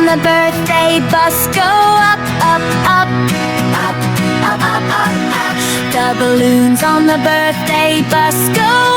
the birthday bus go up, up, up, up, up, up, up, up. The balloons on the birthday bus go